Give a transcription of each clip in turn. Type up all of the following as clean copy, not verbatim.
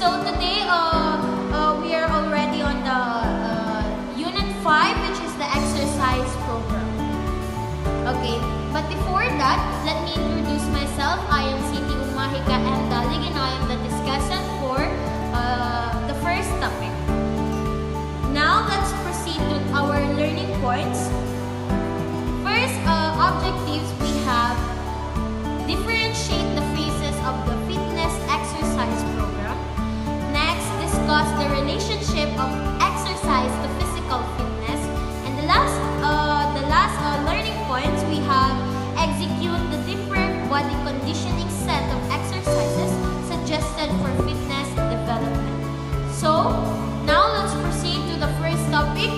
So today we are already on the Unit 5, which is the exercise program. Okay, but before that, let me introduce myself. I am Siti Umahika M. Dalig, and I am the discussant for the first topic. Now let's proceed to our learning points. First, objectives, we have differentiate the phases of the fitness exercise program. Next, discuss the relationship of exercise to physical fitness. And the last learning points, we have execute the different body conditioning set of exercises suggested for fitness development. So, now let's proceed to the first topic.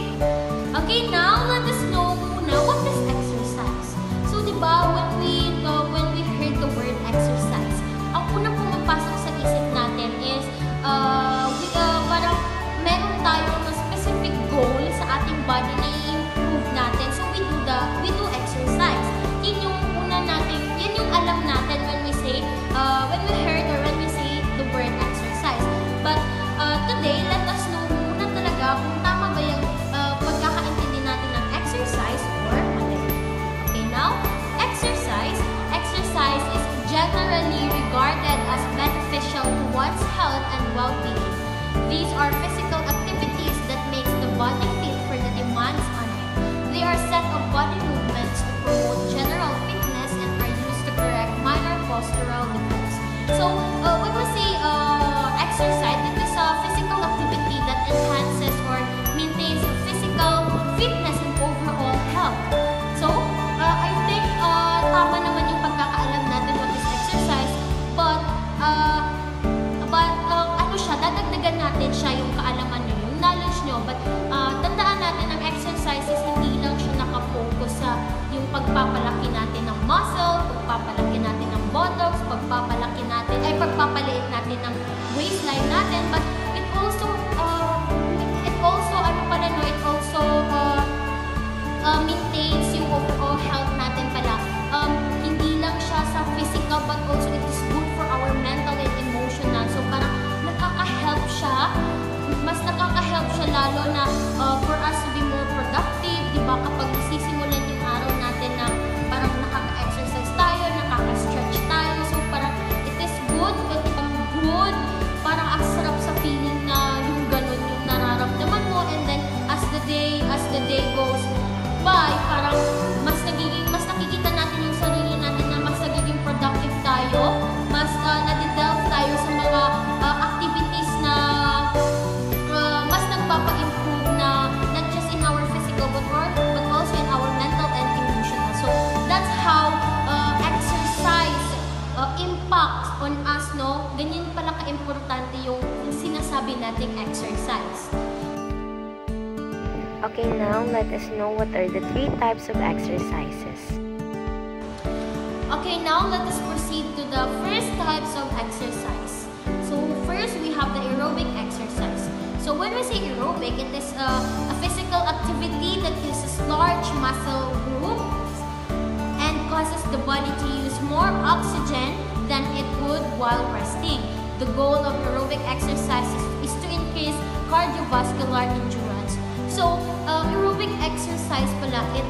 Okay, now let us know muna what is exercise. So, diba, when we heard the word exercise, ang unang pumapasok sa isip natin is parang meron tayong specific goal sa ating body na i-improve natin. So, we do exercise. Yun yung alam natin when we say, when we heard or when we say the word exercise. But today, let us know muna talaga kung tama ba yung pagkakaintindi natin ng exercise or mali. Okay, now, exercise is generally regarded as beneficial to one's health and well-being. These are physical activities that makes the body fit for the demands on it. They are set of body movements to promote general fitness and are used to correct minor postural defects. So, when we say exercise, it is a physical activity that enhances or maintains physical fitness and overall health. So, I think tama naman yung pagkakaalam natin what is exercise, but ano siya, dadagdagan natin siya yung kaalaman nyo, yung knowledge nyo, but tandaan natin ang exercise is hindi lang siya nakafocus sa yung pagpapalaki natin ng muscle, pagpapalaki natin ng buttocks, pagpapaliit natin ng waistline natin, but it also maintains yung overall health natin pala. Hindi lang siya sa physical, but also it is good for our mental and emotional. So parang mas nakaka-help siya lalo na for us to be more productive, di ba? Kapag nasisimulan yung araw natin na parang nakaka-exercise tayo, nakaka-stretch tayo, so parang it is good, parang ang sarap sa feeling na yung ganun yung nararamdaman mo, and then as the day goes by, parang mas nakikita natin yung sarili natin na mas nagiging productive tayo, mas nadidelve tayo sa mga activities na mas nagpapa-improve na not just in our physical but also in our mental and emotional. So that's how exercise impacts on us, no? Ganyan pala ka-importante yung sinasabi nating exercise. Okay, now let us know what are the 3 types of exercises. Okay, now let us proceed to the first types of exercise. So first, we have the aerobic exercise. So when we say aerobic, it is a physical activity that uses large muscle groups and causes the body to use more oxygen than it would while resting. The goal of aerobic exercises is to increase cardiovascular endurance. So, aerobic exercise pala, it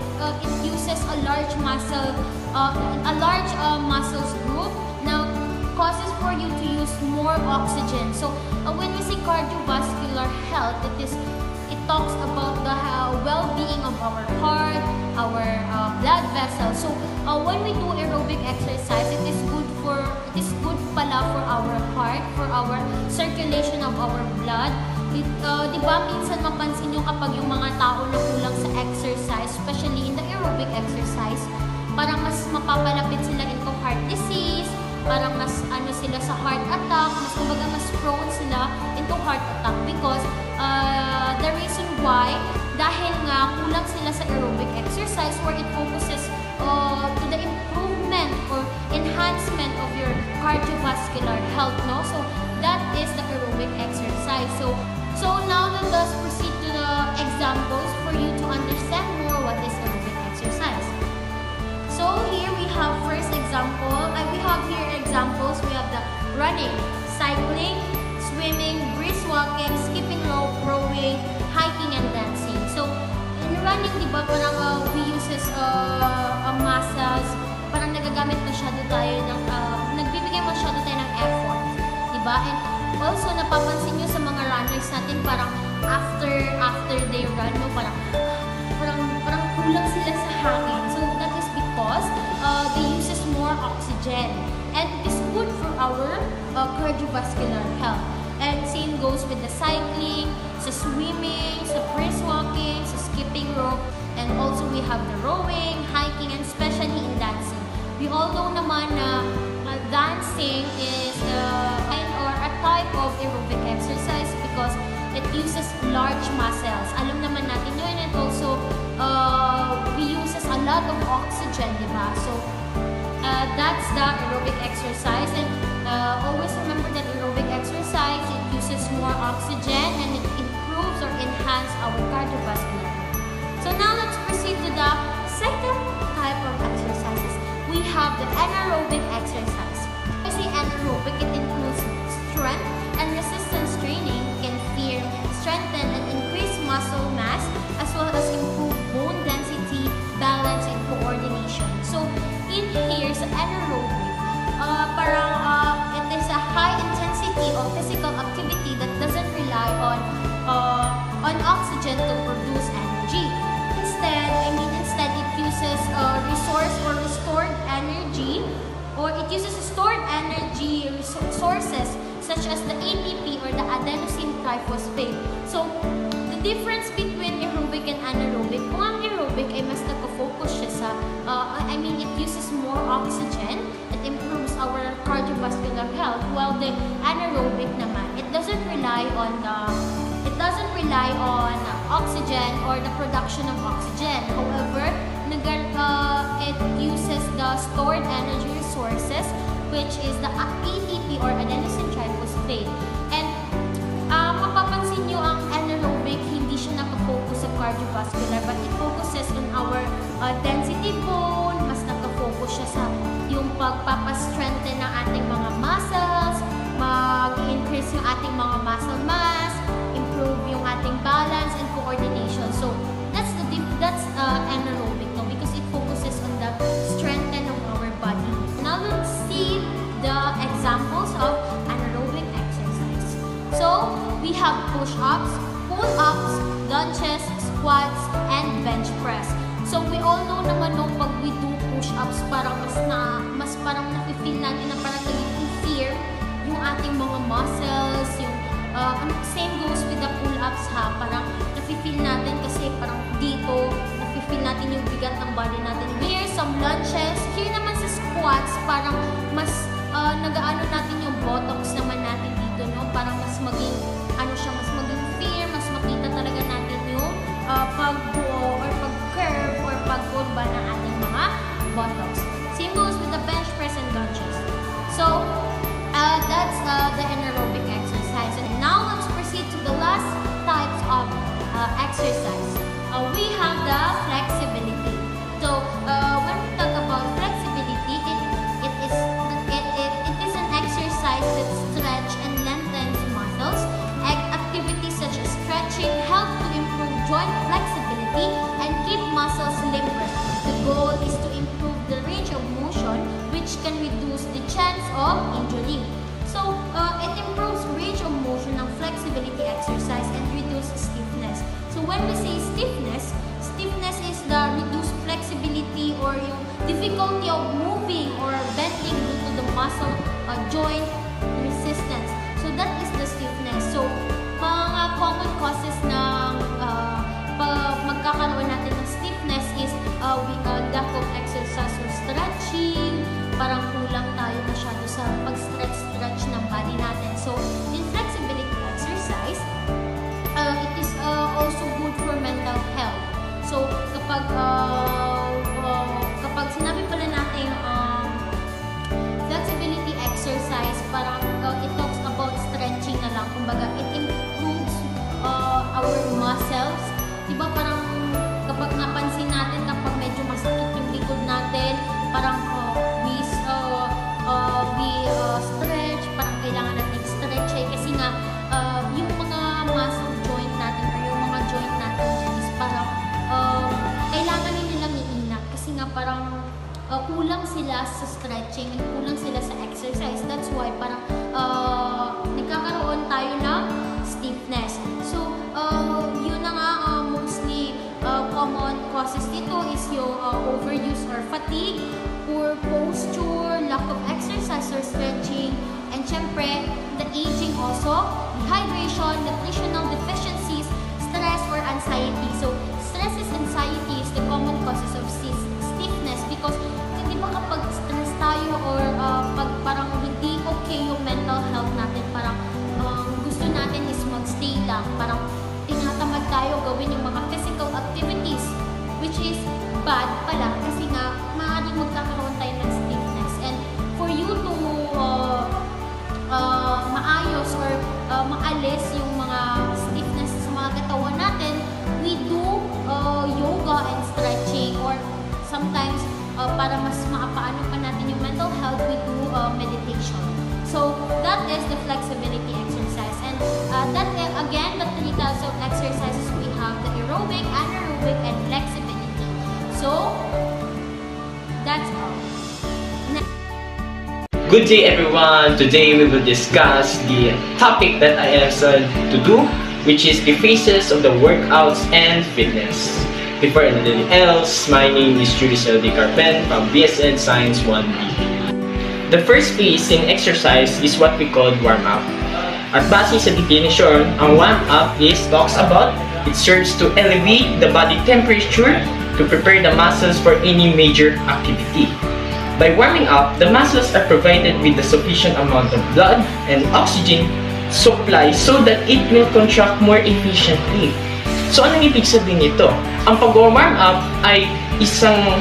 uses a large muscles group na causes for you to use more oxygen. So, when we say cardiovascular health, it talks about the well-being of our heart, our blood vessels. So, when we do aerobic exercise, it is good pala for our heart, for our circulation of our blood. Diba, minsan mapansin nyo kapag yung mga tao na kulang sa exercise, especially in the aerobic exercise, parang mas mapapalapit sila into heart disease, parang mas sila sa heart attack, mas prone sila into heart attack because the reason why, dahil nga kulang sila sa aerobic exercise where it focuses to the improvement or enhancement of your cardiovascular health, no? So that is the aerobic exercise. So now let us proceed to the examples for you to understand more what is aerobic exercise. So here we have first example, we have here examples. We have the running, cycling, swimming, brisk walking, skipping rope, rowing, hiking, and dancing. So, in running, di ba, parang we uses muscles, parang nagagamit masyado tayo ng, nagbibigay masyado tayo ng effort, di ba? And also, napapansin nyo sa mga runners natin, parang after they run, no, parang kulang sila sa hangin. So, that is because they uses more oxygen. And it is good for our cardiovascular health. And same goes with the cycling, sa swimming, sa brisk walking, sa skipping rope, and also we have the rowing, hiking, and especially in dancing. We all know naman na dancing is kind or a type of aerobic exercise because it uses large muscles. Alam naman natin yun, and also we uses a lot of oxygen, di ba? So, that's the aerobic exercise, and always remember that aerobic exercise, it uses more oxygen and it improves or enhances our cardiovascular. So now let's proceed to the second type of exercises. We have the anaerobic exercise. When I say anaerobic, it includes strength and resistance training, can firm, strengthen, and increase muscle mass, as well as improve bone density, balance, and coordination. So in here, sa anaerobic, it is a high intensity of physical activity that doesn't rely on oxygen to produce energy. Instead it uses resource or restored energy, or it uses stored energy sources such as the ATP or the adenosine triphosphate. So the difference between aerobic and anaerobic, kung ang aerobic ay mas nagpo-focus siya sa, it uses more oxygen, it improves our cardiovascular health, while the anaerobic naman, it doesn't rely on oxygen or the production of oxygen. However, it uses the stored energy resources, which is the ATP or adenosine triphosphate. And mapapansin nyo ang anaerobic, hindi siya nakafocus sa cardiovascular, but it focuses on our density bone, mas nakafocus siya sa yung pagpapastrengthen ng ating mga muscles, mag-increase yung ating mga muscle mass, improve yung ating balance and coordination. So that's anaerobic, no? Because it focuses on the strengthening of our body. Now let's see the examples of anaerobic exercise. So we have push-ups, pull-ups, lunges, squats, and bench press. So we all know naman no, pag we do push-ups, parang mas parang nafe-feel natin na parang nag-fear yung ating mga muscles, yung same goes with the pull-ups ha, parang nafe-feel natin kasi parang dito, nafe-feel natin yung bigat ng body natin. Here, some lunges. Here naman sa squats, parang mas nagaano natin yung buttocks naman natin dito, no? Parang mas maging, mas maging firm, mas makita talaga natin yung pag-buo or pag-curve or pag-curva ng ating mga buttocks. Same goes with the bench press and lunges. So, that's the anaerobic exercise. And now let's proceed to the last types of exercise. We have the flexibility. So when we talk about flexibility, it is an exercise that stretch and lengthens muscles. Activities such as stretching help to improve joint flexibility and keep muscles limber. The goal is to improve the range of motion, which can reduce the chance of injury. So, it improves range of motion ng flexibility exercise and reduce stiffness. So, when we say stiffness is the reduced flexibility or yung difficulty of moving or bending due to the muscle joint resistance. So, that is the stiffness. So, mga common causes ng magkakaroon natin ng stiffness is lack of exercise or stretching, parang kulang tayo masyado sa pag-stretch ng body natin. So, in flexibility exercise, it is also good for mental health. So, kapag sinabi pala natin flexibility exercise, parang it talks about stretching na lang. Kumbaga, it improves our muscles. Diba parang kapag napansin natin, kapag medyo masakit yung likod natin, parang we stretch, parang kailangan natin stretch kasi nga kulang sila sa stretching and kulang sila sa exercise. That's why parang nagkakaroon tayo ng stiffness. So, yun na nga, mostly common causes dito is yung overuse or fatigue, poor posture, lack of exercise or stretching, and syempre, the aging also, dehydration, nutritional deficiencies, stress or anxiety. So, stress is anxiety is the common causes of stiffness because hindi ba kapag stress tayo or pag parang hindi okay yung mental health natin, parang gusto natin is magstay lang, parang tinatamad tayo gawin yung mga physical activities, which is bad pala kasi nga maaaring magkakaroon tayo ng stiffness. And for you to maayos or maalis yung mga stiffness sa mga katawan natin, we do yoga and stretching, or sometimes para mas maapaano pa natin yung mental health, we do meditation. So that is the flexibility exercise, and that again, the 3 types of exercises we have: the aerobic, anaerobic, and flexibility. So that's all. Good day everyone! Today we will discuss the topic that I have said to do, which is the phases of the workouts and fitness. Before anything else, my name is Julius L. D. Carpen from BSN Science 1B. The first phase in exercise is what we call warm-up. At base sa definition, ang warm-up talks about it serves to elevate the body temperature to prepare the muscles for any major activity. By warming up, the muscles are provided with a sufficient amount of blood and oxygen supply so that it will contract more efficiently. So, anong ibig sabihin nito? Ang pag-warm up ay isang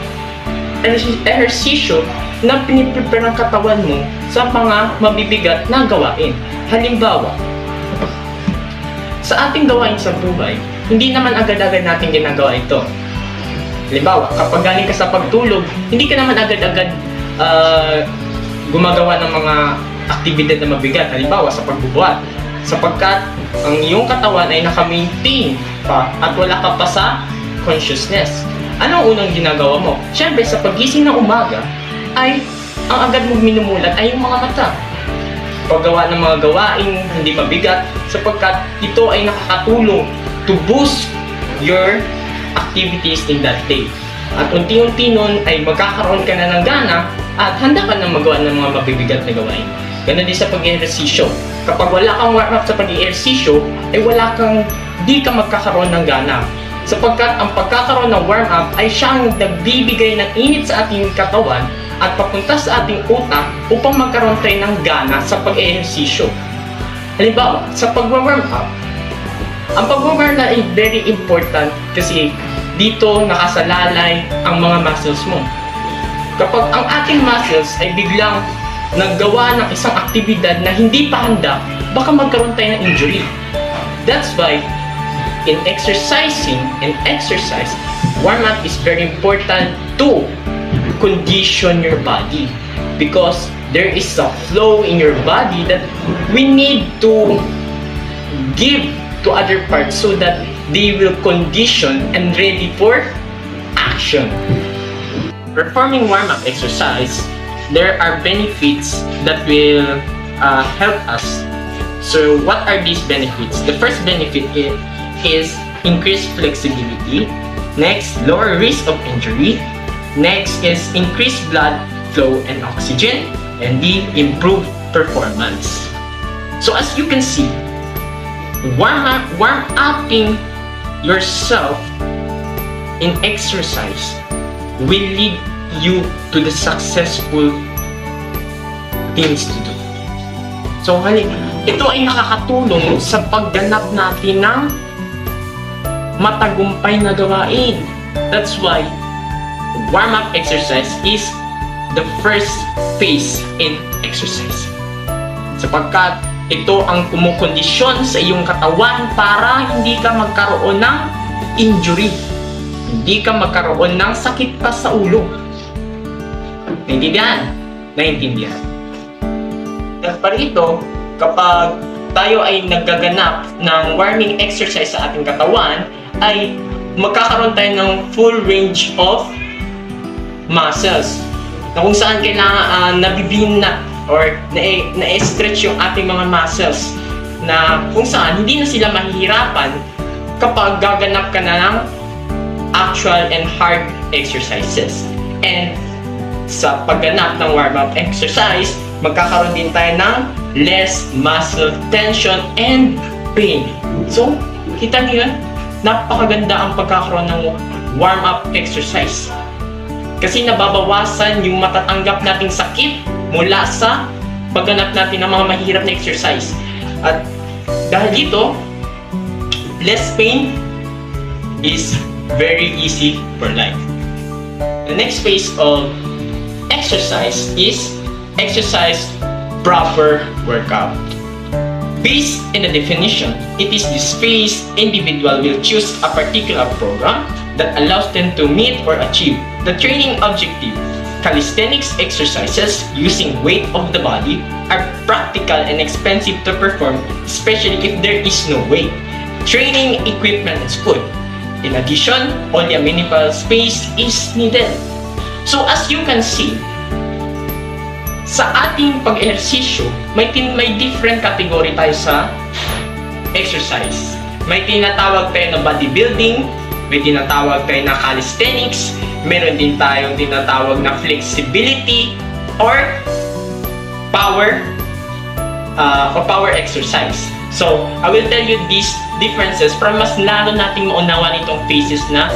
ehersisyo na piniprepare ang katawan mo sa mga mabibigat na gawain. Halimbawa, sa ating gawain sa buhay, hindi naman agad-agad natin ginagawa ito. Halimbawa, kapag galing ka sa pagtulog, hindi ka naman agad-agad gumagawa ng mga aktibidad na mabigat. Halimbawa, sa pagbubuhat. Sapagkat ang iyong katawan ay naka-maintain pa at wala ka pa sa consciousness. Anong unang ginagawa mo? Siyempre, sa pagising ng umaga, ay ang agad mong minumulat ay yung mga mata. Paggawa ng mga gawain hindi mabigat sapagkat ito ay nakakatulong to boost your activities in that day. At unti-unti nun ay magkakaroon ka na ng gana at handa ka na magawa ng mga mabibigat na gawain. Ganon din sa pag-ehersisyo. Kapag wala kang warm-up sa pag-ehersisyo, ay di ka magkakaroon ng gana. Sapagkat ang pagkakaroon ng warm-up ay siyang nagbibigay ng init sa ating katawan at papunta sa ating utak upang magkaroon tayo ng gana sa pag-ehersisyo. Halimbawa, sa pag-warm up, ang pag-warm up ay very important kasi dito nakasalalay ang mga muscles mo. Kapag ang ating muscles ay biglang naggawa ng isang aktibidad na hindi pa handa, baka magkaroon tayo ng injury. That's why, in exercising and exercise, warm-up is very important to condition your body because there is a flow in your body that we need to give to other parts so that they will condition and ready for action. Performing warm-up exercise, there are benefits that will help us. So what are these benefits? The first benefit is increased flexibility. Next, lower risk of injury. Next is increased blood flow and oxygen. And the improved performance. So as you can see, warm-upping yourself in exercise will lead you to the successful things to do. So ito ay nakakatulong sa pagganap natin ng matagumpay na gawain. That's why warm-up exercise is the first phase in exercise. Sapagkat ito ang kumukondisyon sa iyong katawan para hindi ka magkaroon ng injury. Hindi ka magkaroon ng sakit pa sa ulo. Naintindihan? Naintindihan. At parito, kapag tayo ay nagaganap ng warming exercise sa ating katawan, ay magkakaroon tayo ng full range of muscles. na kung saan kailangan nabibinat or na-stretch yung ating mga muscles na kung saan hindi na sila mahihirapan kapag gaganap ka na ng actual and hard exercises. And sa pagganap ng warm-up exercise, magkakaroon din tayo ng less muscle tension and pain. So, kita niyo, napakaganda ang pagkakaroon ng warm-up exercise. Kasi nababawasan yung matatanggap nating sakit mula sa pagganap natin ng mga mahirap na exercise. At dahil dito, less pain is very easy for life. The next phase of exercise is exercise proper workout. Based in the definition, it is this phase individual will choose a particular program that allows them to meet or achieve the training objective. Calisthenics exercises using weight of the body are practical and expensive to perform, especially if there is no weight. Training equipment is good. In addition, only a minimal space is needed. So as you can see, sa ating pag-ehersisyo, may different category tayo sa exercise. May tinatawag tayo na bodybuilding, may tinatawag tayo na calisthenics, meron din tayong tinatawag na flexibility or power exercise. So, I will tell you these differences para mas lalo nating maunawan itong phases na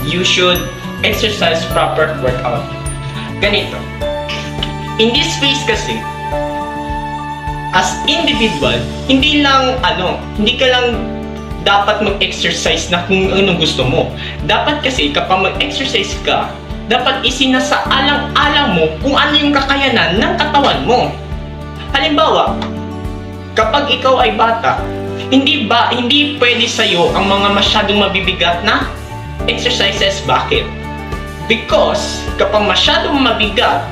you should exercise proper workout. Ganito. In this phase kasi, as individual, hindi ka lang dapat mag-exercise na kung anong gusto mo. Dapat kasi kapag mag-exercise ka, dapat isinasaalang-alang mo kung ano yung kakayanan ng katawan mo. Halimbawa, kapag ikaw ay bata, hindi pwede sa'yo ang mga masyadong mabibigat na exercises. Bakit? Because kapag masyadong mabigat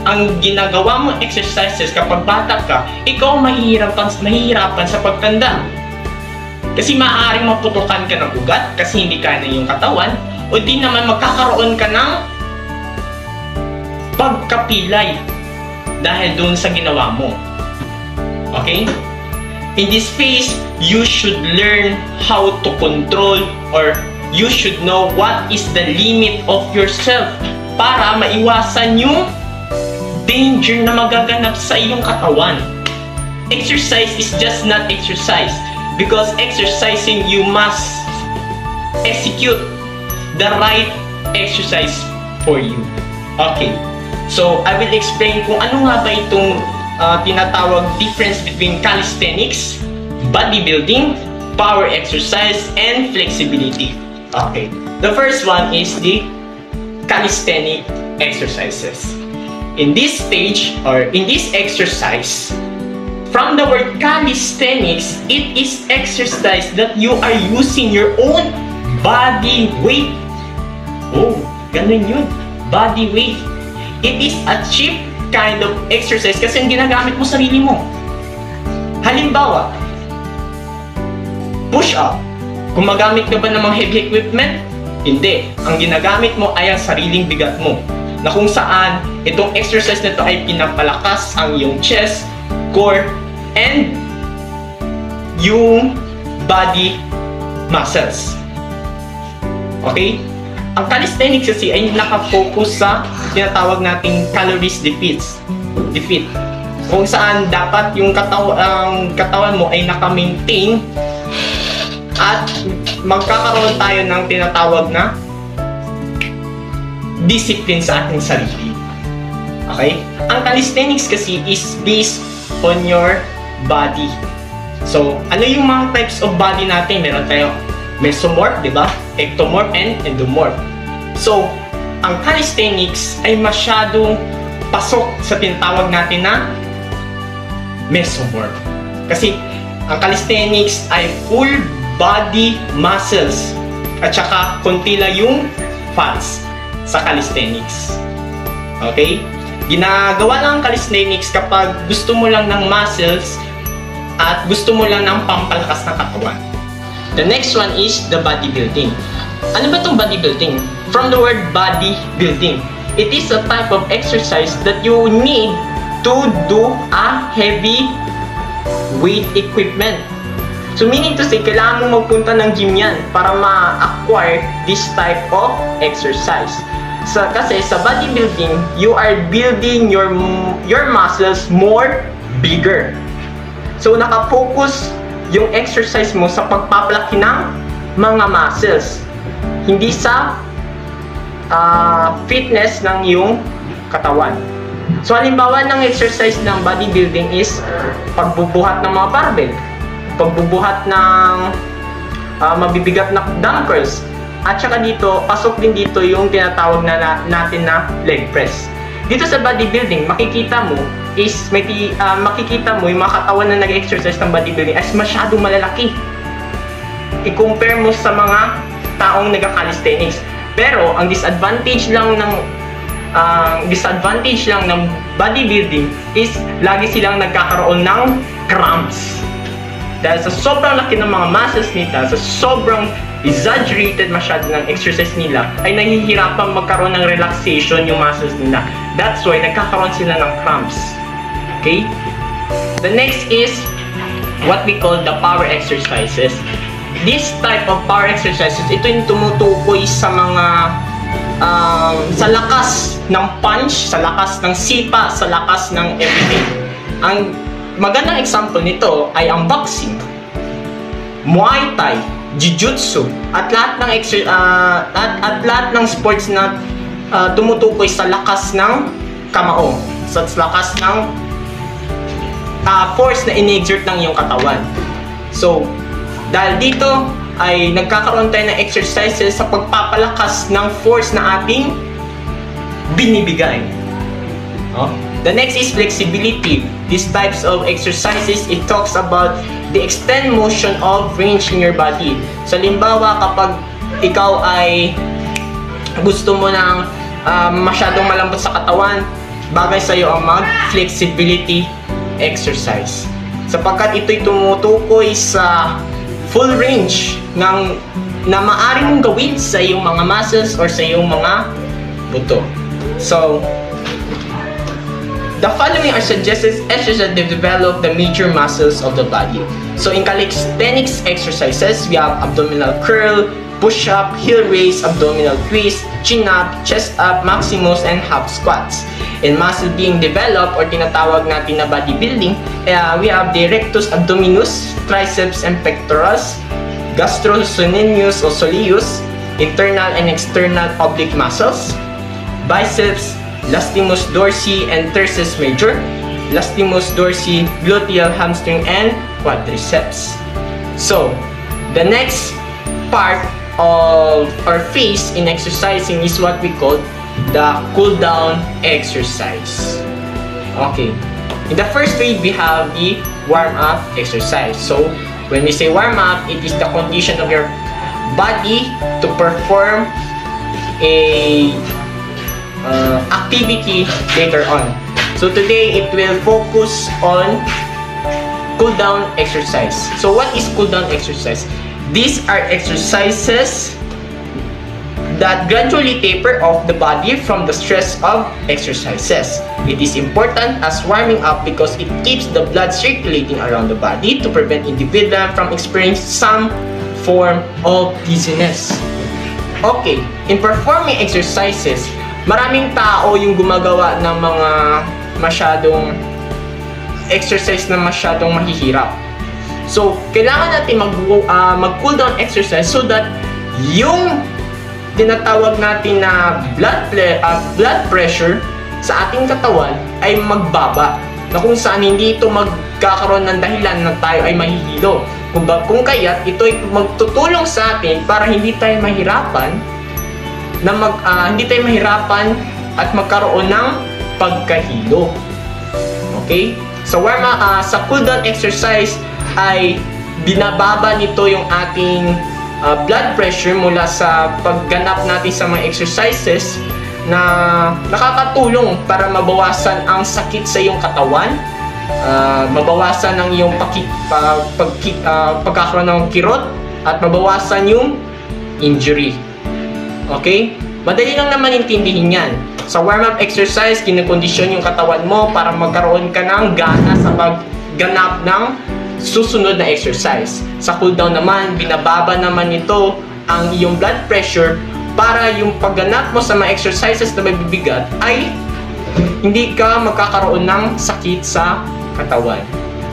ang ginagawa mong exercises kapag bata ka, ikaw mahihirapan sa pagtanda. Kasi maaaring maputukan ka ng ugat kasi hindi kaya na yung katawan, o di naman magkakaroon ka ng pagkapilay dahil doon sa ginawa mo. Okay? In this phase, you should learn how to control or you should know what is the limit of yourself para maiwasan yung danger na magaganap sa iyong katawan. Exercise is just not exercise. Because exercising, you must execute the right exercise for you. Okay. So, I will explain kung ano nga ba itong tinatawag difference between calisthenics, bodybuilding, power exercise, and flexibility. Okay. The first one is the calisthenic exercises. In this stage, or in this exercise, from the word calisthenics, it is exercise that you are using your own body weight. Oh, ganun yun. Body weight. It is a cheap kind of exercise kasi ang ginagamit mo sarili mo. Halimbawa, push-up. Kung magamit ka ba ng mga heavy equipment? Hindi. Ang ginagamit mo ay ang sariling bigat mo. Na kung saan itong exercise na ito ay pinapalakas ang iyong chest, core, and yung body muscles. Okay? Ang calisthenics kasi ay nakafocus sa tinatawag nating calories defeat. Kung saan dapat yung katawan mo ay naka-maintain at magkakaroon tayo ng tinatawag na discipline sa ating sarili. Okay? Ang calisthenics kasi is based on your body. So, ano yung mga types of body natin? Meron tayo mesomorph, di ba? Ectomorph and endomorph. So, ang calisthenics ay masyadong pasok sa tinatawag natin na mesomorph. Kasi, ang calisthenics ay full body muscles at saka konti lang yung fats sa calisthenics. Okay? Ginagawa lang ang calisthenics kapag gusto mo lang ng muscles at gusto mo lang ng pampalakas ng katawan. The next one is the bodybuilding. Ano ba itong bodybuilding? From the word bodybuilding, it is a type of exercise that you need to do a heavy weight equipment. So meaning to say, kailangan mong magpunta ng gym yan para ma-acquire this type of exercise. So, kasi sa bodybuilding, you are building your muscles more bigger. So nakafocus yung exercise mo sa pagpapalaki ng mga muscles, hindi sa fitness ng iyong katawan. So halimbawa ng exercise ng bodybuilding is pagbubuhat ng mga barbell, pagbubuhat ng mabibigat na dumbbells, at saka dito, pasok din dito yung tinatawag na natin na leg press. Dito sa bodybuilding, makikita mo yung mga katawan na nag-exercise ng bodybuilding as masyadong malalaki. I-compare mo sa mga taong nag-calisthenics. Pero ang disadvantage lang ng bodybuilding is lagi silang nagkakaroon ng cramps. Dahil sa sobrang laki ng mga muscles nila, sa sobrang exaggerated masyado ng exercise nila, ay nahihirapan magkaroon ng relaxation yung muscles nila. That's why nagkakaroon sila ng cramps. Okay? The next is what we call the power exercises. This type of power exercises, ito yung tumutukoy sa mga sa lakas ng punch, sa lakas ng sipa, sa lakas ng everything. Ang magandang example nito ay ang boxing, Muay Thai, Jiu-Jitsu, at lahat ng sports na tumutukoy sa lakas ng kamao, sa lakas ng force na in-exert ng iyong katawan. So, dahil dito ay nagkakaroon tayo ng exercises sa pagpapalakas ng force na ating binibigay. The next is flexibility. These types of exercises, it talks about the extend motion of range in your body. So, halimbawa, kapag ikaw ay gusto mo ng masyadong malambot sa katawan, bagay sa iyo ang mag-flexibility exercise. Sapagkat ito'y tumutukoy sa full range na maaari mong gawin sa iyong mga muscles or sa iyong mga buto. So, the following are suggested exercises that develop the major muscles of the body. So in calisthenics exercises, we have abdominal curl, push-up, heel raise, abdominal twist, chin-up, chest-up, maximus, and half squats. In muscle being developed or tinatawag natin na bodybuilding, we have the rectus abdominis, triceps and pectorals, gastrocnemius or soleus, internal and external oblique muscles, biceps, latissimus dorsi and terces major, latissimus dorsi, gluteal hamstring, and quadriceps. So, the next part of our phase in exercising is what we call the cool down exercise. Okay. In the first phase, we have the warm up exercise. So, when we say warm up, it is the condition of your body to perform a activity later on. So today it will focus on cool down exercise. So what is cool down exercise? These are exercises that gradually taper off the body from the stress of exercises. It is important as warming up because it keeps the blood circulating around the body to prevent individual from experiencing some form of dizziness. Okay, in performing exercises, maraming tao yung gumagawa ng mga masyadong exercise na masyadong mahihirap. So, kailangan natin mag-cool down exercise so that yung tinatawag natin na blood pressure sa ating katawan ay magbaba. Na kung saan hindi ito magkakaroon ng dahilan na tayo ay mahihilo. Kung kaya't ito ay magtutulong sa atin para hindi tayo mahirapan at magkaroon ng pagkahilo. Okay? So sa cool down exercise ay binababa nito yung ating blood pressure mula sa pagganap natin sa mga exercises na nakakatulong para mabawasan ang sakit sa iyong katawan, mabawasan ang iyong pagkakaroon ng kirot, at mabawasan yung injury. Okay? Madali lang naman intindihin yan. Sa warm-up exercise, kinukondisyon yung katawan mo para magkaroon ka ng gana sa pagganap ng susunod na exercise. Sa cool-down naman, binababa naman ito ang iyong blood pressure para yung pagganap mo sa mga exercises na mabibigat ay hindi ka magkakaroon ng sakit sa katawan.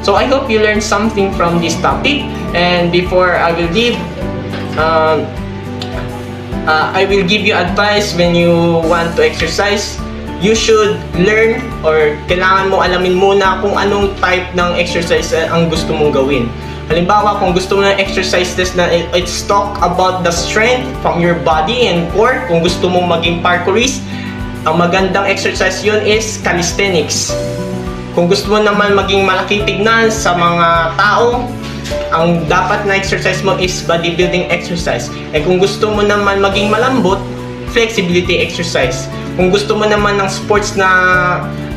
So I hope you learned something from this topic, and before I will leave, I will give you advice when you want to exercise. You should learn, or kailangan mo alamin muna kung anong type ng exercise ang gusto mong gawin. Halimbawa, kung gusto mo ng exercises na it's talk about the strength from your body and core, kung gusto mong maging parkourist, ang magandang exercise yun is calisthenics. Kung gusto mo naman maging malaki tignan sa mga tao, ang dapat na exercise mo is bodybuilding exercise. Eh kung gusto mo naman maging malambot, flexibility exercise. Kung gusto mo naman ng sports na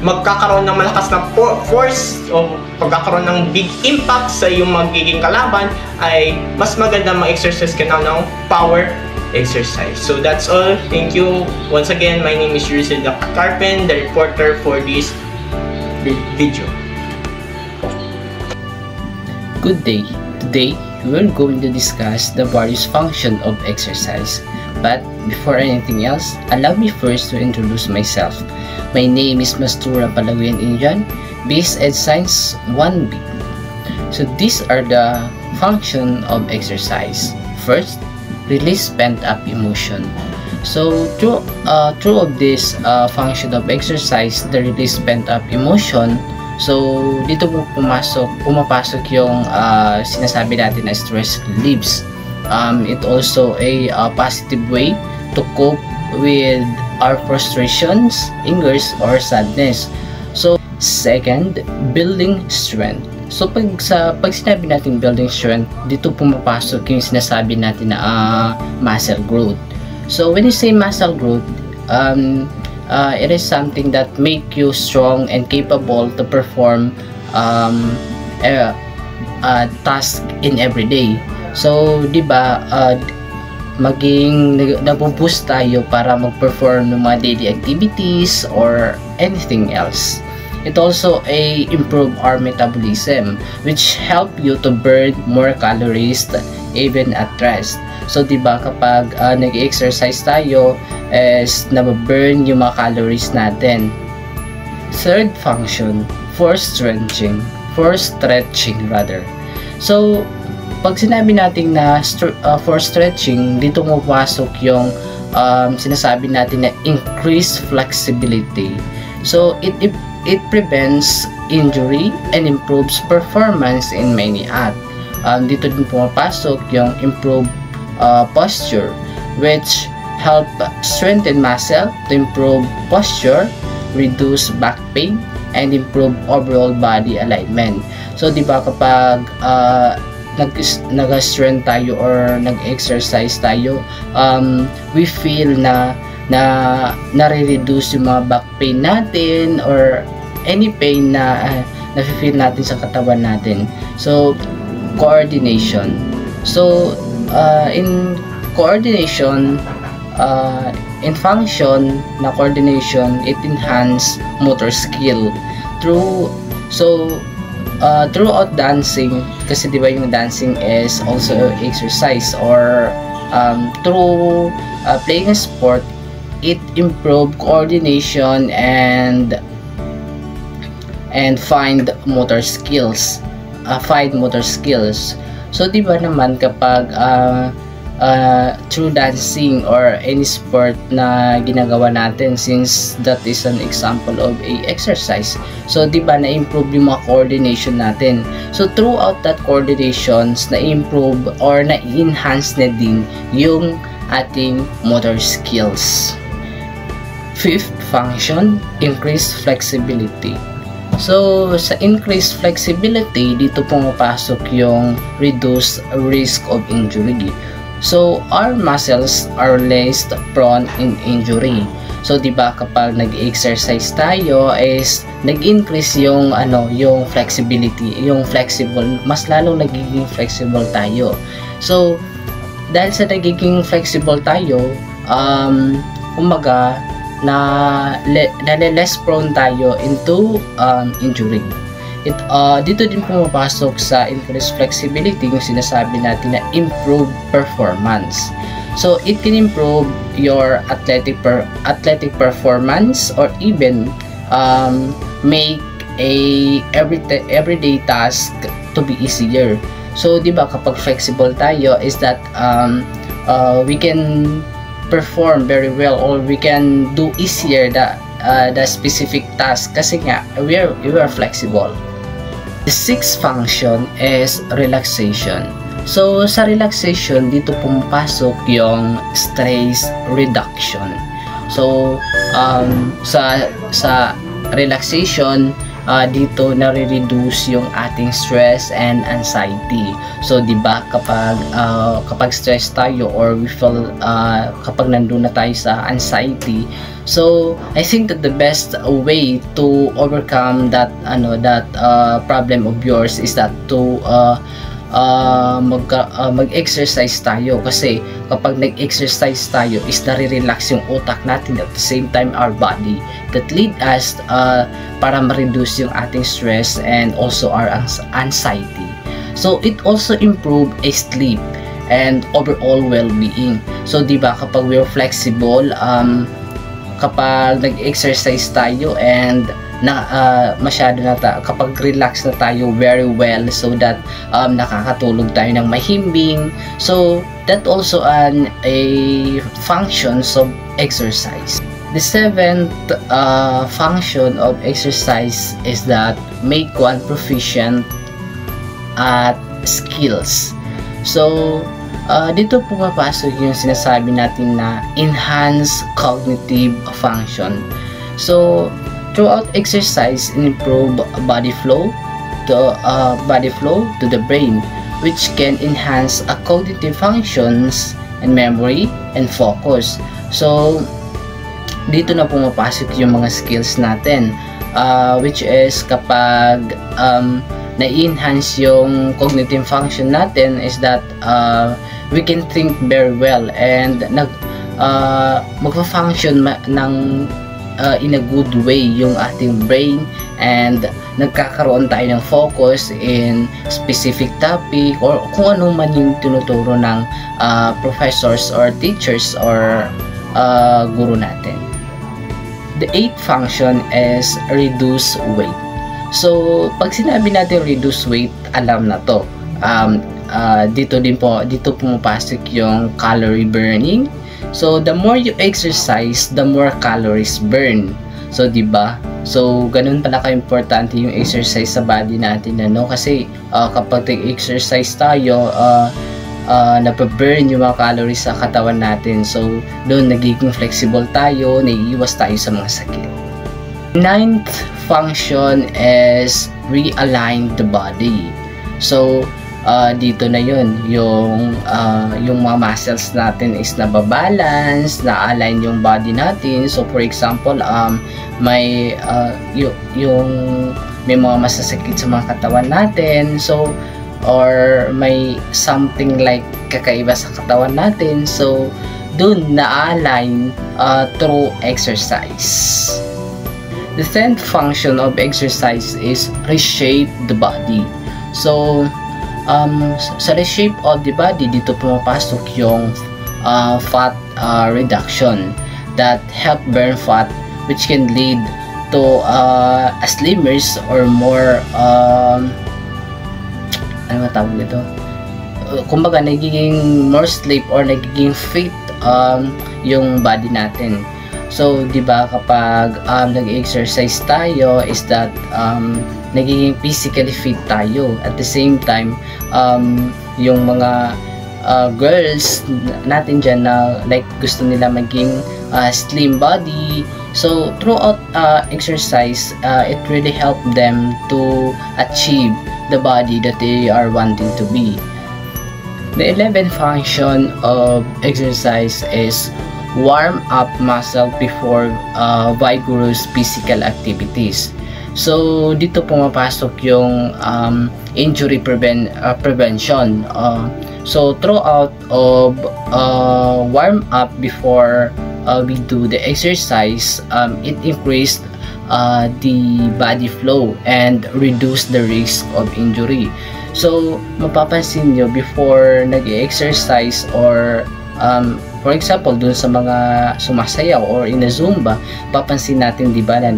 magkakaroon ng malakas na force o pagkakaroon ng big impact sa iyong magiging kalaban, ay mas maganda mag-exercise ka na ng power exercise. So that's all. Thank you. Once again, my name is Yuriselda Carpen, the reporter for this video. Good day. Today, we're going to discuss the various functions of exercise. But before anything else, allow me first to introduce myself. My name is Mastura Palawian Indian, Base Ed Science 1B. So these are the functions of exercise. First, release pent-up emotion. So through of this function of exercise, the release pent-up emotion, so dito pumapasok yung sinasabi natin na stress reliefs. It also a positive way to cope with our frustrations, angers, or sadness. So second, building strength. So pag sinabi natin building strength, dito pumapasok yung sinasabi natin na muscle growth. So when you say muscle growth, it is something that make you strong and capable to perform a task in every day. So, di ba, maging nabuboost tayo para mag-perform ng mga daily activities or anything else. It also improve our metabolism, which help you to burn more calories even at rest. So, di ba, kapag nag-exercise tayo, is nababurn yung mga calories natin. Third function, for stretching rather. So, pag sinabi natin na for stretching, dito pumapasok yung sinasabi natin na increased flexibility. So it prevents injury and improves performance in many acts. Dito din pumapasok yung improved posture, which help strengthen muscle to improve posture, reduce back pain, and improve overall body alignment. So di ba kapag nag-strength tayo or nag-exercise tayo, we feel na nare-reduce yung mga back pain natin or any pain na nafe-feel natin sa katawan natin. So coordination. So in coordination, in function na coordination, it enhance motor skill throughout dancing, kasi di ba yung dancing is also exercise, or through playing a sport, it improve coordination and find motor skills. So di ba naman kapag through dancing or any sport na ginagawa natin, since that is an example of a exercise, so di ba na-improve yung mga coordination natin. So throughout that coordinations, na-improve or na-enhance na din yung ating motor skills. Fifth function, increased flexibility. So sa increased flexibility, dito pumapasok yung reduced risk of injury. So our muscles are less prone in injury. So di ba kapag nag-exercise tayo is nag-increase yung yung flexibility, yung flexible, mas lalong nagiging flexible tayo. So dahil sa nagiging flexible tayo, umaga less prone tayo into injury. Dito din pumapasok sa increased flexibility yung sinasabi natin na improve performance. So it can improve your athletic performance, or even make a everyday task to be easier. So di ba kapag flexible tayo is that we can perform very well, or we can do easier the specific task kasi nga we are flexible. The sixth function is relaxation. So sa relaxation, dito pumapasok yung stress reduction. So sa relaxation, dito nare-reduce yung ating stress and anxiety. So di ba kapag stress tayo, or we feel kapag nandun na tayo sa anxiety, so I think that the best way to overcome that problem of yours is that to mag-exercise tayo, kasi kapag nag-exercise tayo is nare-relax yung utak natin, at the same time our body, that lead us para ma-reduce yung ating stress and also our anxiety. So it also improve a sleep and overall well-being. So diba kapag we're flexible, kapag nag-exercise tayo and masyado na kapag relax na tayo very well, so that nakakatulog tayo ng mahimbing, so that also a functions of exercise. The seventh function of exercise is that make one proficient at skills. So dito pumapasok yung sinasabi natin na enhance cognitive function. So throughout exercise, improve body flow to the brain, which can enhance cognitive functions and memory and focus. So dito na pumapasok yung mga skills natin, which is kapag na-enhance yung cognitive function natin is that we can think very well and magfa-function ng in a good way yung ating brain, and nagkakaroon tayo ng focus in specific topic or kung anong man yung tinuturo ng professors or teachers or guru natin. The eighth function is reduce weight. So pag sinabi natin reduce weight, alam na to. Dito pumapasok yung calorie burning. So the more you exercise, the more calories burn. So di ba? So ganun pala ka-importante yung exercise sa body natin, kasi kapag nag-exercise tayo, napaburn yung mga calories sa katawan natin. So doon nagiging flexible tayo, naiiwas tayo sa mga sakit. Ninth function is realign the body. So dito na yun, yung mga muscles natin is nababalance, na-align yung body natin. So for example, may mga masasakit sa mga katawan natin, so or may something like kakaiba sa katawan natin, so dun na-align through exercise. The 10th function of exercise is reshape the body. So sa reshape of the body, dito pumapasok yung fat reduction that help burn fat, which can lead to a slimmer or more ano matawag nito, kumbaga nagiging more sleep or nagiging fit yung body natin. So di ba kapag nag-exercise tayo is that nagiging physically fit tayo. At the same time, yung mga girls natin dyan na like gusto nila maging slim body, so throughout exercise, it really help them to achieve the body that they are wanting to be. The 11th function of exercise is warm up muscle before vigorous physical activities. So dito pumapasok yung injury prevention. So throughout of warm up before we do the exercise, it increased the body flow and reduce the risk of injury. So mapapansin nyo before nag-exercise or for example dun sa mga sumasayaw or in a Zumba, papansin natin di ba na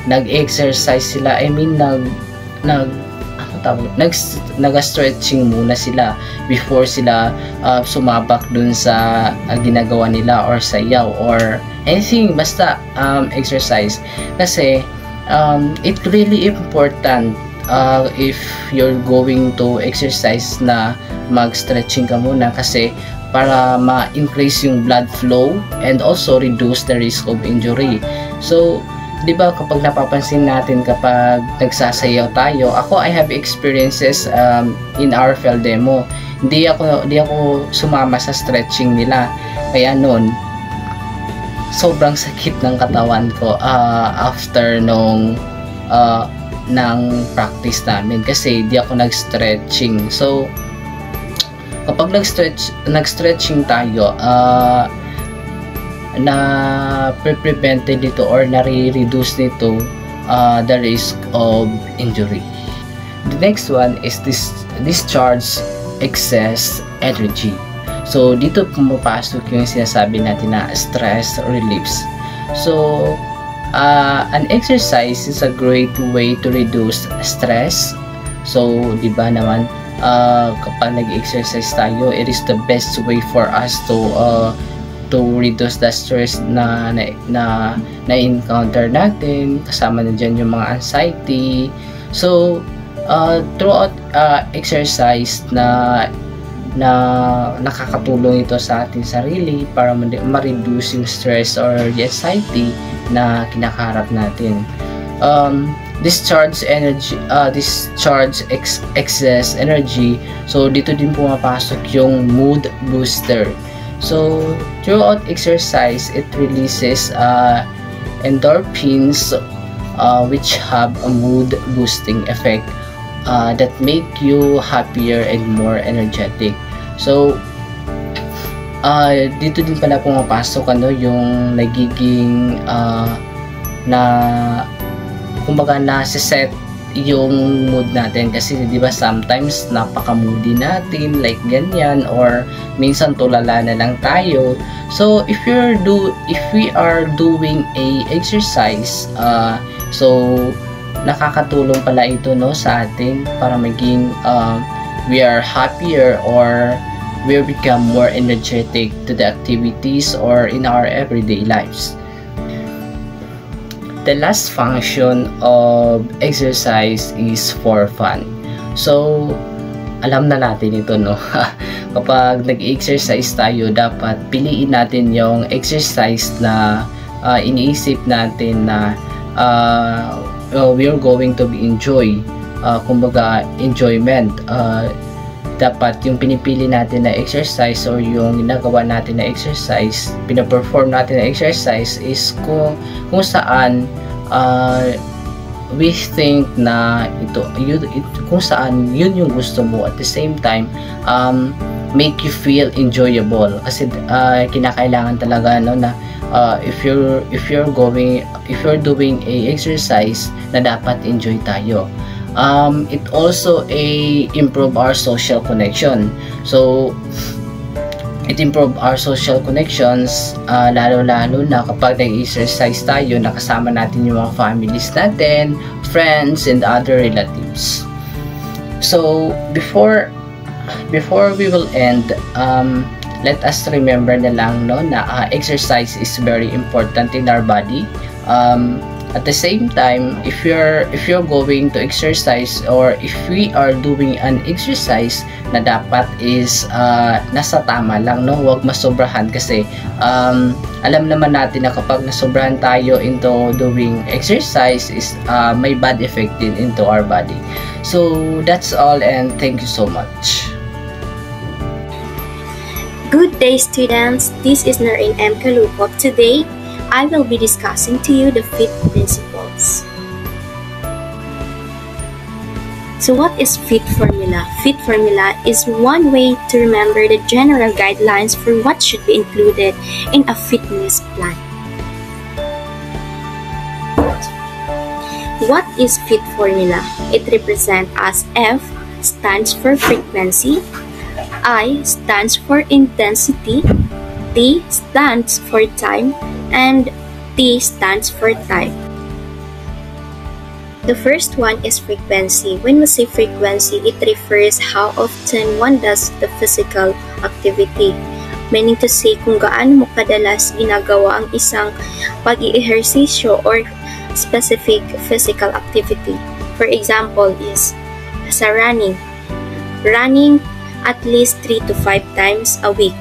nag-exercise sila, I mean nag-stretching muna sila before sila sumabak dun sa ginagawa nila or sayaw or anything, basta exercise. Kasi it really important if you're going to exercise na mag-stretching ka muna, kasi para ma-increase yung blood flow and also reduce the risk of injury. So di ba kapag napapansin natin kapag nagsasayaw tayo, I have experiences in our field demo. Hindi ako sumama sa stretching nila. Kaya noon sobrang sakit ng katawan ko after ng practice namin kasi di ako nag-stretching. So kapag nag-stretching tayo, na pre-prevented dito or nare-reduce nito the risk of injury. The next one is discharge excess energy. So dito pumapasok yung sinasabi natin na stress reliefs. So an exercise is a great way to reduce stress. So di ba naman kapag nag-exercise tayo, it is the best way for us to reduce the stress na encounter natin, kasama na dyan yung mga anxiety. So throughout exercise na nakakatulong ito sa ating sarili para ma-reduce yung stress or the anxiety na kinakaharap natin. Discharge excess energy. So dito din pumapasok yung mood booster. So throughout exercise, it releases endorphins which have a mood boosting effect that make you happier and more energetic. So dito din pala pumapasok yung nagiging kumbaga nasa-set yung mood natin, kasi di ba sometimes napaka-moody natin like ganyan, or minsan tulala na lang tayo. So if we are doing a exercise, so nakakatulong pala ito sa atin para maging we are happier or we become more energetic to the activities or in our everyday lives. The last function of exercise is for fun. So, alam na natin ito, no? Kapag nag-exercise tayo, dapat piliin natin yung exercise na iniisip natin na we're going to be enjoy. Kumbaga, enjoyment. Dapat yung pinipili natin na exercise or yung ginagawa natin na exercise, pinaperform natin na exercise is kung saan we think na kung saan yun yung gusto mo, at the same time make you feel enjoyable, kasi kinakailangan talaga na if you're doing a exercise na dapat enjoy tayo. It also improve our social connection. So it improve our social connections, lalo-lalo na kapag nag-exercise tayo, nakasama natin yung mga families natin, friends, and other relatives. So before we will end, let us remember na lang na exercise is very important in our body. At the same time, if you're going to exercise, or if we are doing an exercise, na dapat is nasa tama lang, huwag masobrahan, kasi alam naman natin na kapag nasobrahan tayo into doing exercise is may bad effect din into our body. So that's all, and thank you so much. Good day, students. This is Noreen M. Kalupok. Today, I will be discussing to you the FIT principles. So what is FIT formula? FIT formula is one way to remember the general guidelines for what should be included in a fitness plan. What is FIT formula? It represents as F stands for frequency, I stands for intensity, T stands for time, and T stands for type. The first one is frequency. When we say frequency, it refers how often one does the physical activity. Meaning to say kung gaano mo kadalas ginagawa ang isang pag-i-ehersisyo or specific physical activity. For example is sa running. Running at least 3 to 5 times a week.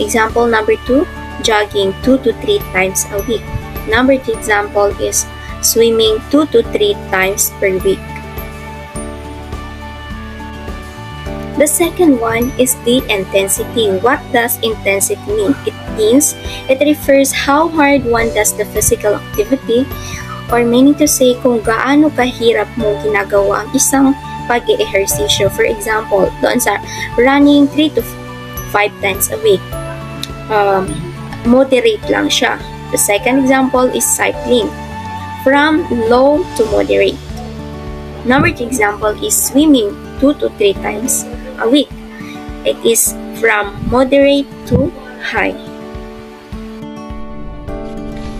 Example number 2, jogging 2 to 3 times a week. Number 2 example is swimming 2 to 3 times per week. The second one is the intensity. What does intensity mean? It means it refers how hard one does the physical activity, or meaning to say kung gaano kahirap mo ginagawa ang isang pag-i-ehersisyo. For example, doon sa running 3 to 5 times a week. Moderate lang siya. The second example is cycling. From low to moderate. Number 2 example is swimming 2 to 3 times a week. It is from moderate to high.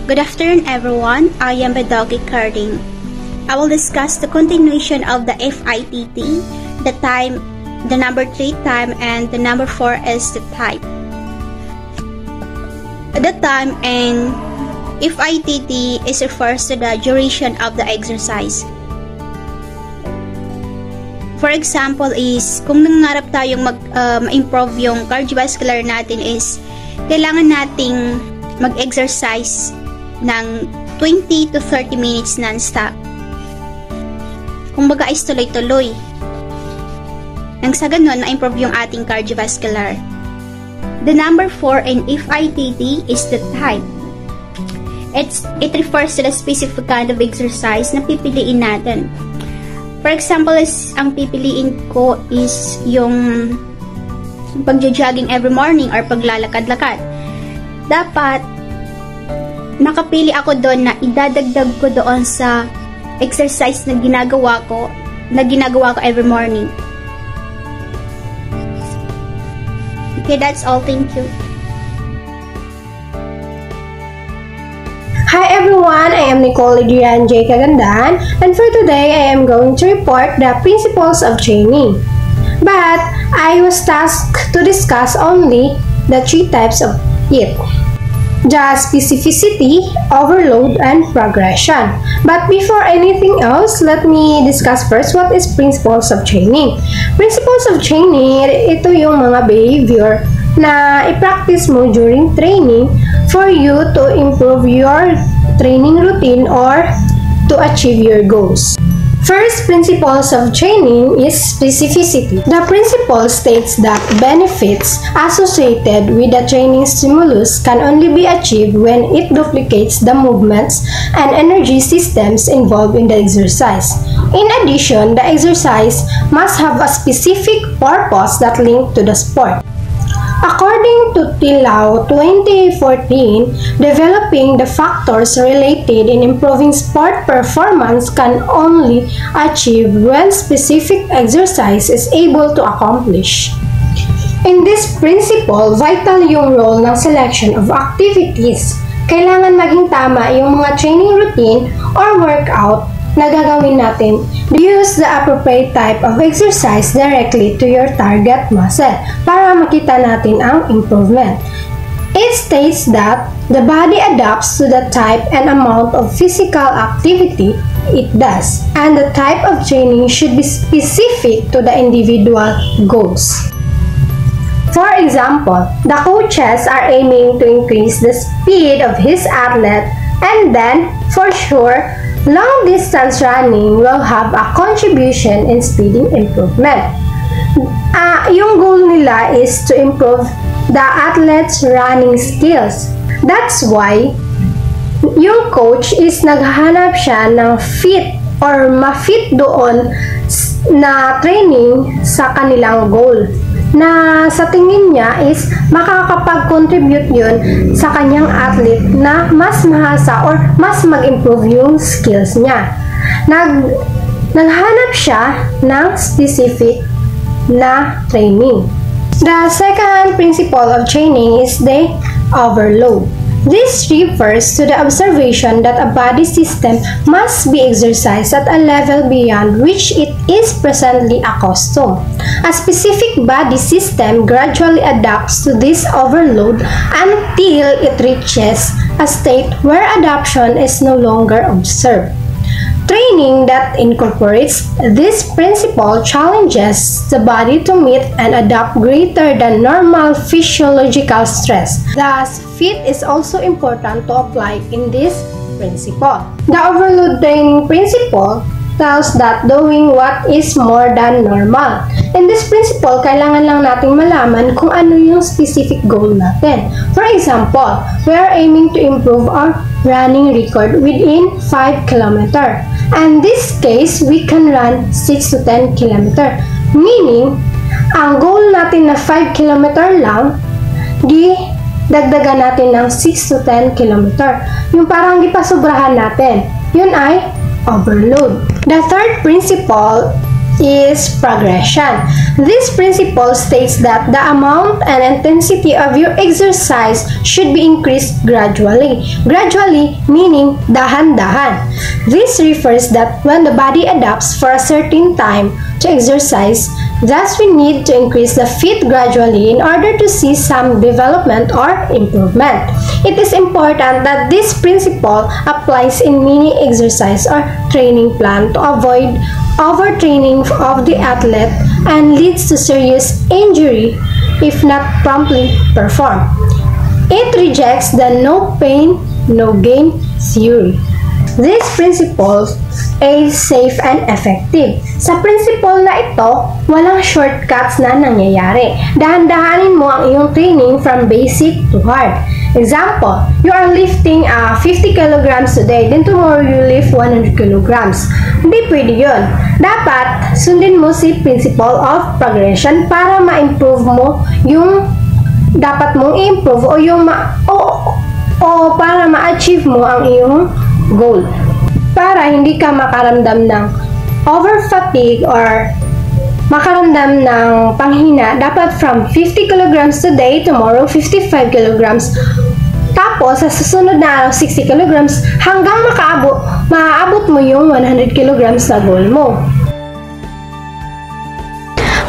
Good afternoon everyone, I am Bedogi Carding. I will discuss the continuation of the FITT, the time, the number 3 time, and the number 4 is the type. The time and FITT is refers to the duration of the exercise. For example is, kung nangarap tayong ma-improve yung cardiovascular natin is, kailangan nating mag-exercise ng 20 to 30 minutes non-stop. Kung baga is tuloy-tuloy. Nang sa ganun, ma-improve yung ating cardiovascular. The number 4 in FITT is the type. It refers to the specific kind of exercise na pipiliin natin. For example, ang pipiliin ko is yung pag-jogging every morning or paglalakad-lakad. Dapat nakapili ako doon na idadagdag ko doon sa exercise na ginagawa ko every morning. Okay, that's all. Thank you. Hi everyone, I am Nicole Adrian J. Kagandahan, and for today I am going to report the principles of training. But I was tasked to discuss only the 3 types of it: the specificity, overload, and progression. But before anything else, let me discuss first what is principles of training. Principles of training, ito yung mga behavior na i-practice mo during training for you to improve your training routine or to achieve your goals. First principles of training is specificity. The principle states that benefits associated with the training stimulus can only be achieved when it duplicates the movements and energy systems involved in the exercise. In addition, the exercise must have a specific purpose that linked to the sport. According to Tilao 2014, developing the factors related in improving sport performance can only achieve when specific exercise is able to accomplish. In this principle, vital yung role ng selection of activities. Kailangan maging tama yung mga training routine or workout na gagawin natin. Use the appropriate type of exercise directly to your target muscle para makita natin ang improvement. It states that the body adapts to the type and amount of physical activity it does, and the type of training should be specific to the individual goals. For example, the coaches are aiming to increase the speed of his athlete, and then, for sure, long-distance running will have a contribution in speeding improvement. Yung goal nila is to improve the athlete's running skills. That's why yung coach is naghahanap siya ng fit or ma-fit doon na training sa kanilang goal na sa tingin niya is makakapag-contribute yun sa kanyang athlete na mas mahasa or mas mag-improve yung skills niya. Naghanap siya ng specific na training. The second principle of training is the overload. This refers to the observation that a body system must be exercised at a level beyond which it is presently accustomed. A specific body system gradually adapts to this overload until it reaches a state where adaptation is no longer observed. Training that incorporates this principle challenges the body to meet and adapt greater than normal physiological stress. Thus, fit is also important to apply in this principle. The overload training principle tells that doing what is more than normal. In this principle, kailangan lang nating malaman kung ano yung specific goal natin. For example, we are aiming to improve our running record within 5 km. And in this case, we can run 6 to 10 km. Meaning, ang goal natin na 5 km lang, dagdagan natin ng 6 to 10 km. Yung parang gipasobrahan natin, yun ay overload. The third principle is progression. This principle states that the amount and intensity of your exercise should be increased gradually. Gradually meaning dahan-dahan. This refers that when the body adapts for a certain time to exercise, thus we need to increase the fit gradually in order to see some development or improvement. It is important that this principle applies in many exercise or training plan to avoid overtraining of the athlete and leads to serious injury if not promptly performed. It rejects the no pain, no gain theory. This principle is safe and effective. Sa principle na ito, walang shortcuts na nangyayari. Dahan-dahanin mo ang iyong training from basic to hard. Example, you are lifting 50 kilograms today, then tomorrow you lift 100 kilograms. Hindi pwede yun. Dapat sundin mo si principle of progression para ma-improve mo yung dapat mong i-improve o yung para ma-achieve mo ang iyong goal. Para hindi ka makaramdam ng over-fatigue or makaramdam ng panghina, dapat from 50 kilograms today, tomorrow 55 kilograms. Tapos, sa susunod na araw, 60 kilograms hanggang maaabot mo yung 100 kilograms na goal mo.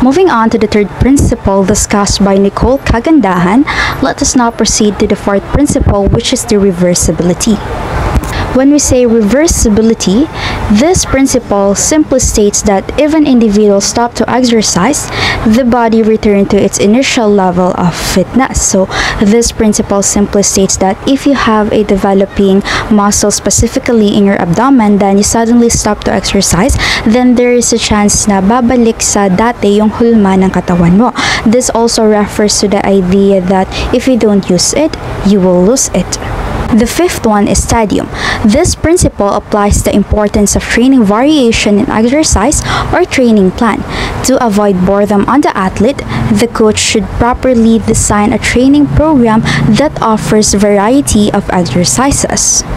Moving on to the third principle discussed by Nicole Kagandahan, let us now proceed to the fourth principle, which is the reversibility. When we say reversibility, this principle simply states that if an individual stops to exercise, the body returns to its initial level of fitness. So this principle simply states that if you have a developing muscle specifically in your abdomen, then you suddenly stop to exercise, then there is a chance na babalik sa dati yung hulma ng katawan mo. This also refers to the idea that if you don't use it, you will lose it. The fifth one is stadium. This principle applies the importance of training variation in exercise or training plan. To avoid boredom on the athlete, the coach should properly design a training program that offers variety of exercises.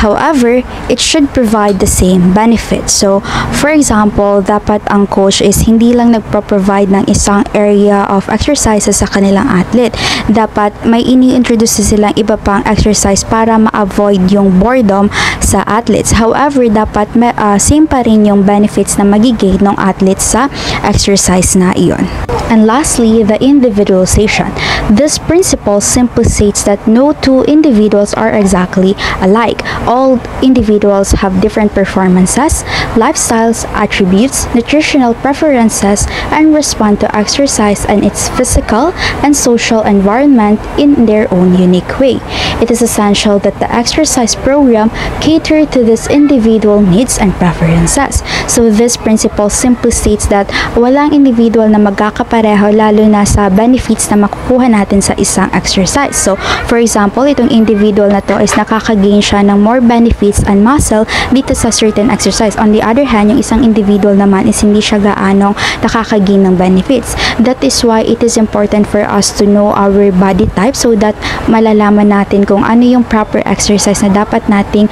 However, it should provide the same benefit. So, for example, dapat ang coach is hindi lang nagpo-provide ng isang area of exercises sa kanilang athlete. Dapat may ini-introduce silang iba pang exercise para ma-avoid yung boredom sa athletes. However, dapat same pa rin yung benefits na magigate ng athlete sa exercise na iyon. And lastly, the individualization. This principle simply states that no two individuals are exactly alike. All individuals have different performances, lifestyles, attributes, nutritional preferences, and respond to exercise and its physical and social environment in their own unique way. It is essential that the exercise program cater to these individual needs and preferences. So this principle simply states that walang individual na magkakapareho lalo na sa benefits na makukuha natin sa isang exercise. So, for example, itong individual na to is nakaka-gain siya ng more benefits and muscle dito sa certain exercise. On the other hand, yung isang individual naman is hindi siya gaanong nakaka-gain ng benefits. That is why it is important for us to know our body type so that malalaman natin kung ano yung proper exercise na dapat nating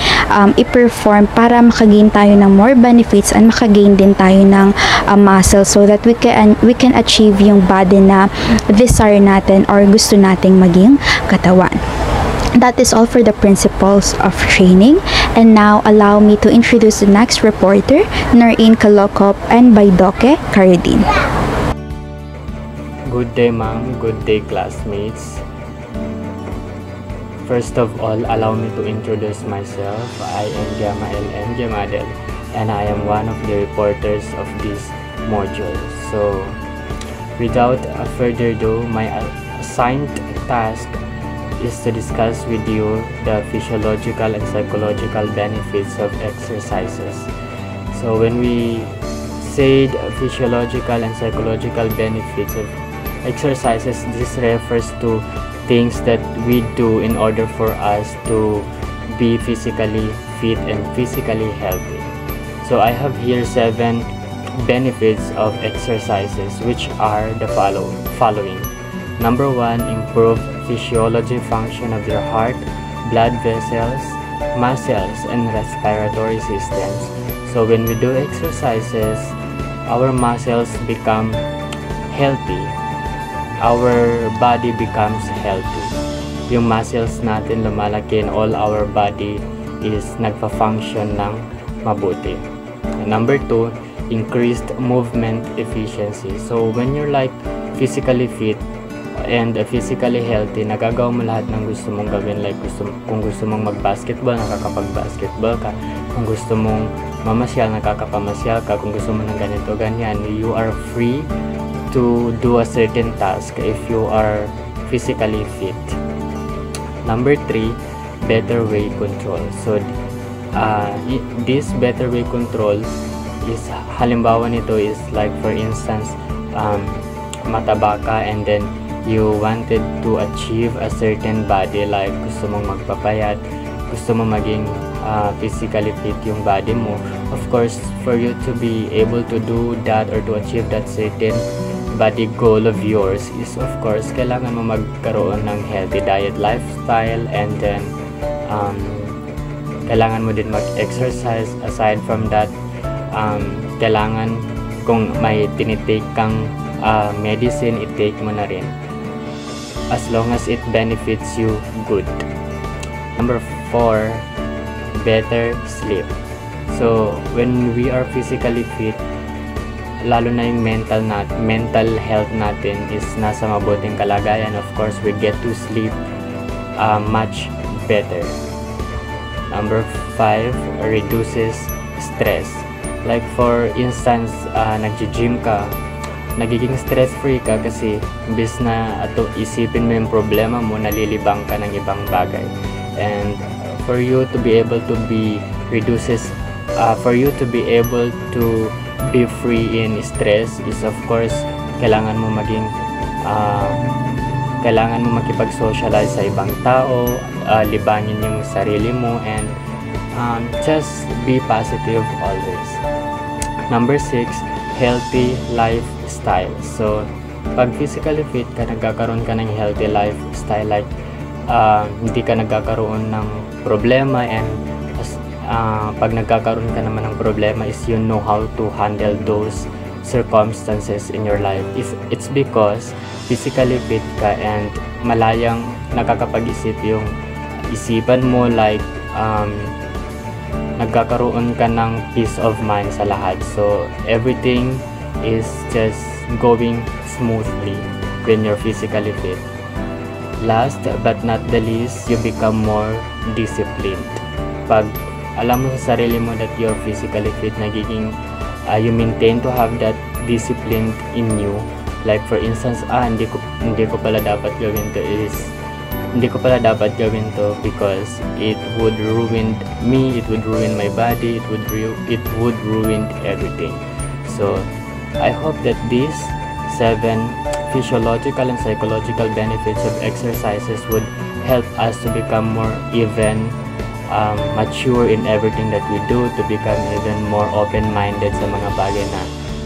i-perform para makagain tayo ng more benefits and makagain din tayo ng muscle so that we can achieve yung body na desire natin or gusto nating maging katawan. That is all for the principles of training. And now, allow me to introduce the next reporter, Noreen Kalokop and Baidoke Karidin. Good day, ma'am. Good day, classmates. First of all, allow me to introduce myself. I am Jamael M. Jamadel, and I am one of the reporters of this module. So, without further ado, my assigned task is to discuss with you the physiological and psychological benefits of exercises. So, when we say physiological and psychological benefits of exercises, this refers to things that we do in order for us to be physically fit and physically healthy. So I have here 7 benefits of exercises, which are the following. Number 1, improve physiology function of your heart, blood vessels, muscles, and respiratory systems. So when we do exercises, our muscles become healthy. Our body becomes healthy. Yung muscles natin lumalaki and all our body is nagpa-function ng mabuti. And number 2, increased movement efficiency. So when you're like physically fit and physically healthy, nagagawa mo lahat ng gusto mong gawin. Like kung gusto mong mag-basketball, nakakapag-basketball ka. Kung gusto mong mamasyal, nakakapamasyal ka. Kung gusto mo ng ganito, ganyan. You are free to do a certain task if you are physically fit. Number 3, better weight control. So this better weight control is, halimbawa nito is like for instance, mataba ka and then you wanted to achieve a certain body, like gusto mong magpapayat, gusto mong maging physically fit yung body mo. Of course, for you to be able to do that or to achieve that certain body goal of yours is, of course, kailangan mo magkaroon ng healthy diet lifestyle, and then kailangan mo din mag-exercise. Aside from that, kailangan kung may tinitake kang medicine, i-take mo na rin as long as it benefits you good. Number 4, better sleep. So when we are physically fit, lalo na yung mental health natin is nasa mabuting kalagayan. Of course, we get to sleep much better. Number 5, reduces stress. Like for instance, nag-gym ka, nagiging stress-free ka kasi imbis na isipin mo yung problema mo, nalilibang ka ng ibang bagay. And for you to be able to be be free in stress is, of course, kailangan mo makipag-socialize sa ibang tao, libangin yung sarili mo, and just be positive always. Number 6, healthy lifestyle. So pag physically fit ka, nagkakaroon ka ng healthy lifestyle, like hindi ka nagkakaroon ng problema, and pag nagkakaroon ka naman ng problema is you know how to handle those circumstances in your life. It's because physically fit ka and malayang nakakapag-isip yung isipan mo, like nagkakaroon ka ng peace of mind sa lahat. So everything is just going smoothly when you're physically fit. Last but not the least, you become more disciplined. Pag alam mo sa sarili mo that you're physically fit, nagiging you maintain to have that discipline in you. Like for instance, hindi ko pala dapat gawin to because it would ruin me, it would ruin my body, it would ruin everything. So I hope that these 7 physiological and psychological benefits of exercises would help us to become more even mature in everything that we do, to become even more open-minded sa mga bagay na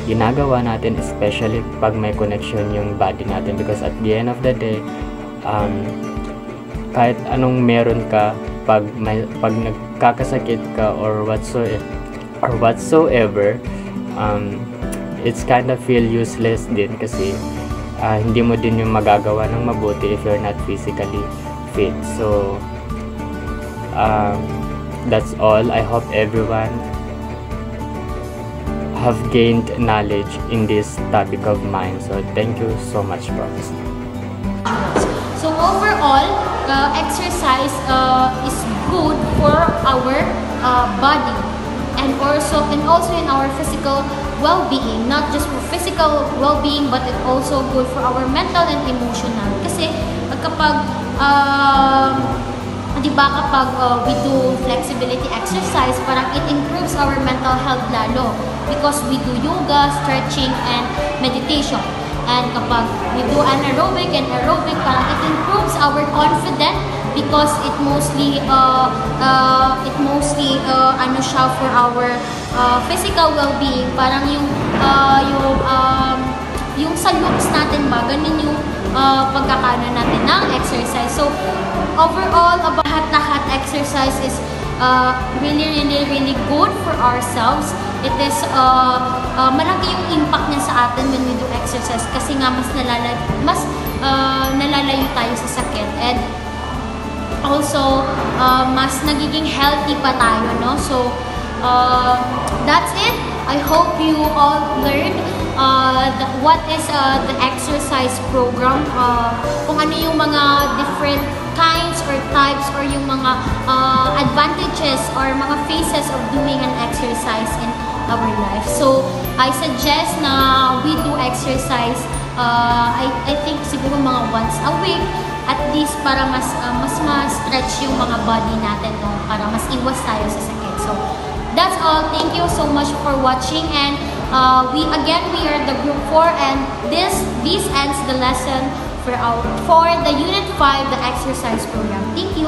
ginagawa natin, especially pag may connection yung body natin, because at the end of the day, kahit anong meron ka, pag nagkakasakit ka or whatsoever, it's kind of feel useless din kasi hindi mo din yung magagawa ng mabuti if you're not physically fit. So that's all. I hope everyone have gained knowledge in this topic of mine. So thank you so much, Prof. So overall, exercise is good for our body and also in our physical well-being. Not just for physical well-being, but it also good for our mental and emotional. Kasi kapag we do flexibility exercise, parang it improves our mental health lalo because we do yoga, stretching, and meditation. And kapag we do anaerobic and aerobic, parang it improves our confidence because it mostly ano siya for our physical well-being. Parang yung sa looks natin ba, ganun yung pagkakano natin ng exercise. So overall, lahat exercise is really good for ourselves. It is malaki yung impact niya sa atin when we do exercise kasi nga mas nalalayo tayo sa sakit, and also mas nagiging healthy pa tayo, no? So that's it. I hope you all learned what is the exercise program, kung ano yung mga different kinds or types or yung mga advantages or mga phases of doing an exercise in our life. So I suggest na we do exercise I think siguro mga once a week at least para mas stretch yung mga body natin, no? Para mas iwas tayo sa sakit. So that's all. Thank you so much for watching, and we are the group 4, and this ends the lesson for the Unit 5, the exercise program. Thank you.